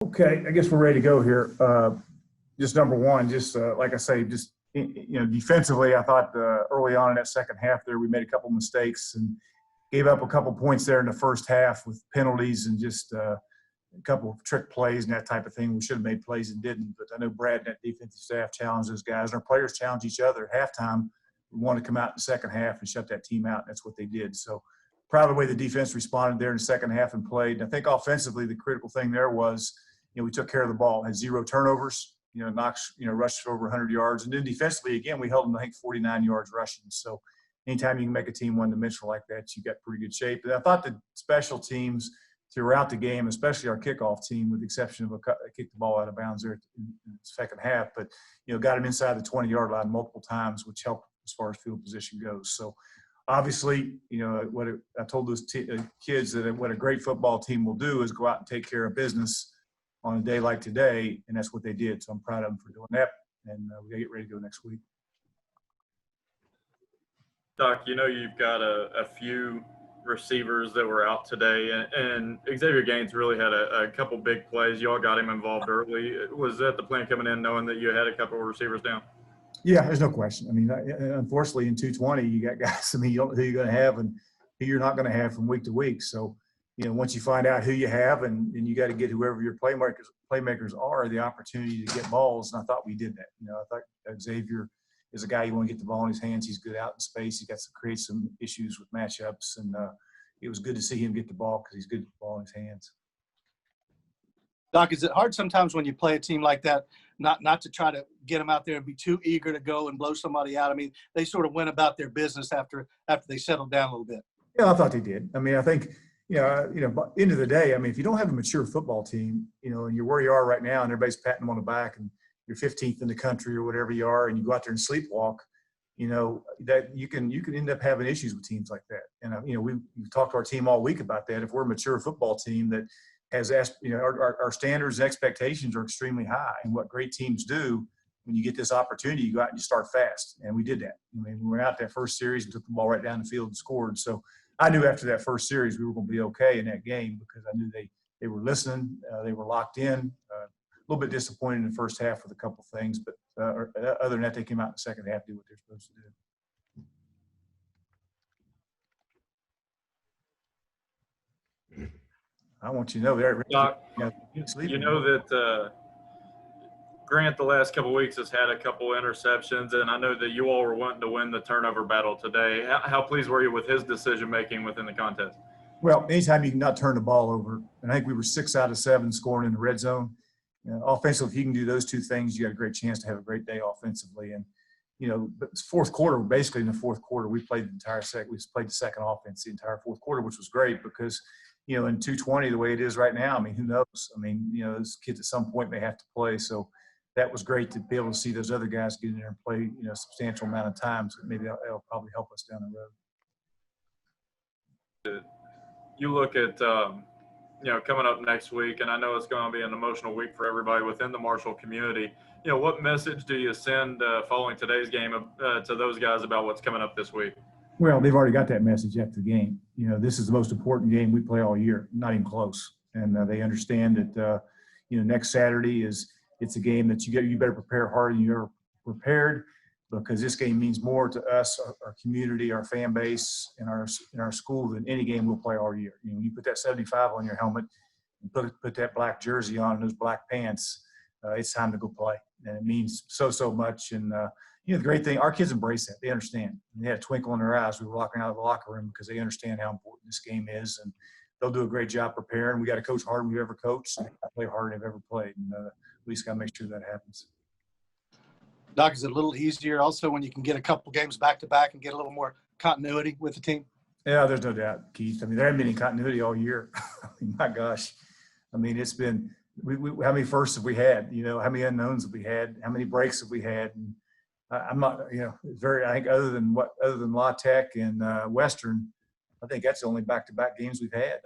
Okay, I guess we're ready to go here. Just number one, like I say, defensively, I thought early on in that second half there, we made a couple mistakes and gave up a couple points there in the first half with penalties and just a couple of trick plays and that type of thing. We should have made plays and didn't, but I know Brad and that defensive staff challenged those guys, and our players challenged each other at halftime. We wanted to come out in the second half and shut that team out, and that's what they did. So proud of the way the defense responded there in the second half and played. And I think offensively, the critical thing there was, we took care of the ball, had 0 turnovers. Knox, rushed for over 100 yards. And then defensively, again, we held them, I think, 49 yards rushing. So anytime you can make a team one-dimensional like that, you got pretty good shape. And I thought the special teams throughout the game, especially our kickoff team, with the exception of kicked the ball out of bounds there in the second half, but, got them inside the 20-yard line multiple times, which helped as far as field position goes. So obviously, I told those kids that what a great football team will do is go out and take care of business on a day like today, and that's what they did. So I'm proud of them for doing that, and we got to get ready to go next week. Doc, you've got a few receivers that were out today, and Xavier Gaines really had a couple big plays. You all got him involved early. Was that the plan coming in, knowing that you had a couple of receivers down? Yeah, there's no question. I mean, unfortunately, in 220, you got guys. I mean, you don't know who you're going to have and who you're not going to have from week to week. So, once you find out who you have, and you got to get whoever your playmakers are, the opportunity to get balls. And I thought we did that. I thought Xavier is a guy you want to get the ball in his hands. He's good out in space. He got to create some issues with matchups, and it was good to see him get the ball because he's good with the ball in his hands. Doc, is it hard sometimes when you play a team like that not to try to get them out there and be too eager to go and blow somebody out? I mean, they sort of went about their business after they settled down a little bit. Yeah, I thought they did. I mean, I think, but end of the day, I mean, if you don't have a mature football team, and you're where you are right now and everybody's patting them on the back and you're 15th in the country or whatever you are, and you go out there and sleepwalk, that you can end up having issues with teams like that. And, we've talked to our team all week about that. If we're a mature football team that has, our standards and expectations are extremely high. And what great teams do, when you get this opportunity, you go out and you start fast. And we did that. I mean, we went out that first series and took the ball right down the field and scored. So I knew after that first series we were going to be okay in that game because I knew they were listening, they were locked in. A little bit disappointed in the first half with a couple things, but other than that, they came out in the second half to do what they're supposed to do. I want you to know, Doc, that Grant the last couple of weeks has had a couple interceptions, and I know that you all were wanting to win the turnover battle today. How pleased were you with his decision-making within the contest? Well, anytime you can not turn the ball over, and I think we were 6 out of 7 scoring in the red zone. Offensively, if you can do those two things, you got a great chance to have a great day offensively. And, but fourth quarter, basically in the fourth quarter, we played the entire second. We played the second offense the entire fourth quarter, which was great because, in 220, the way it is right now, I mean, who knows? I mean, those kids at some point may have to play. So that was great to be able to see those other guys get in there and play, a substantial amount of time. So maybe that'll probably help us down the road. You look at, coming up next week, and I know it's going to be an emotional week for everybody within the Marshall community. What message do you send following today's game to those guys about what's coming up this week? Well, they've already got that message after the game. This is the most important game we play all year, not even close. And they understand that, next Saturday it's a game that you better prepare harder than you ever prepared because this game means more to us, our community, our fan base, and our school than any game we'll play all year. You put that 75 on your helmet and put that black jersey on and those black pants, it's time to go play. And it means so much. And, the great thing, our kids embrace that. They understand. And they had a twinkle in their eyes. We were walking out of the locker room because they understand how important this game is. And they'll do a great job preparing. We got to coach harder than we've ever coached. And play harder than they've ever played. And we just got to make sure that happens. Doc, is it a little easier also when you can get a couple games back-to-back and get a little more continuity with the team? Yeah, there's no doubt, Keith. I mean, there hasn't been any continuity all year. I mean, my gosh. I mean, it's been how many firsts have we had? How many unknowns have we had? How many breaks have we had? And I'm not, I think other than La Tech and Western, I think that's the only back-to-back games we've had.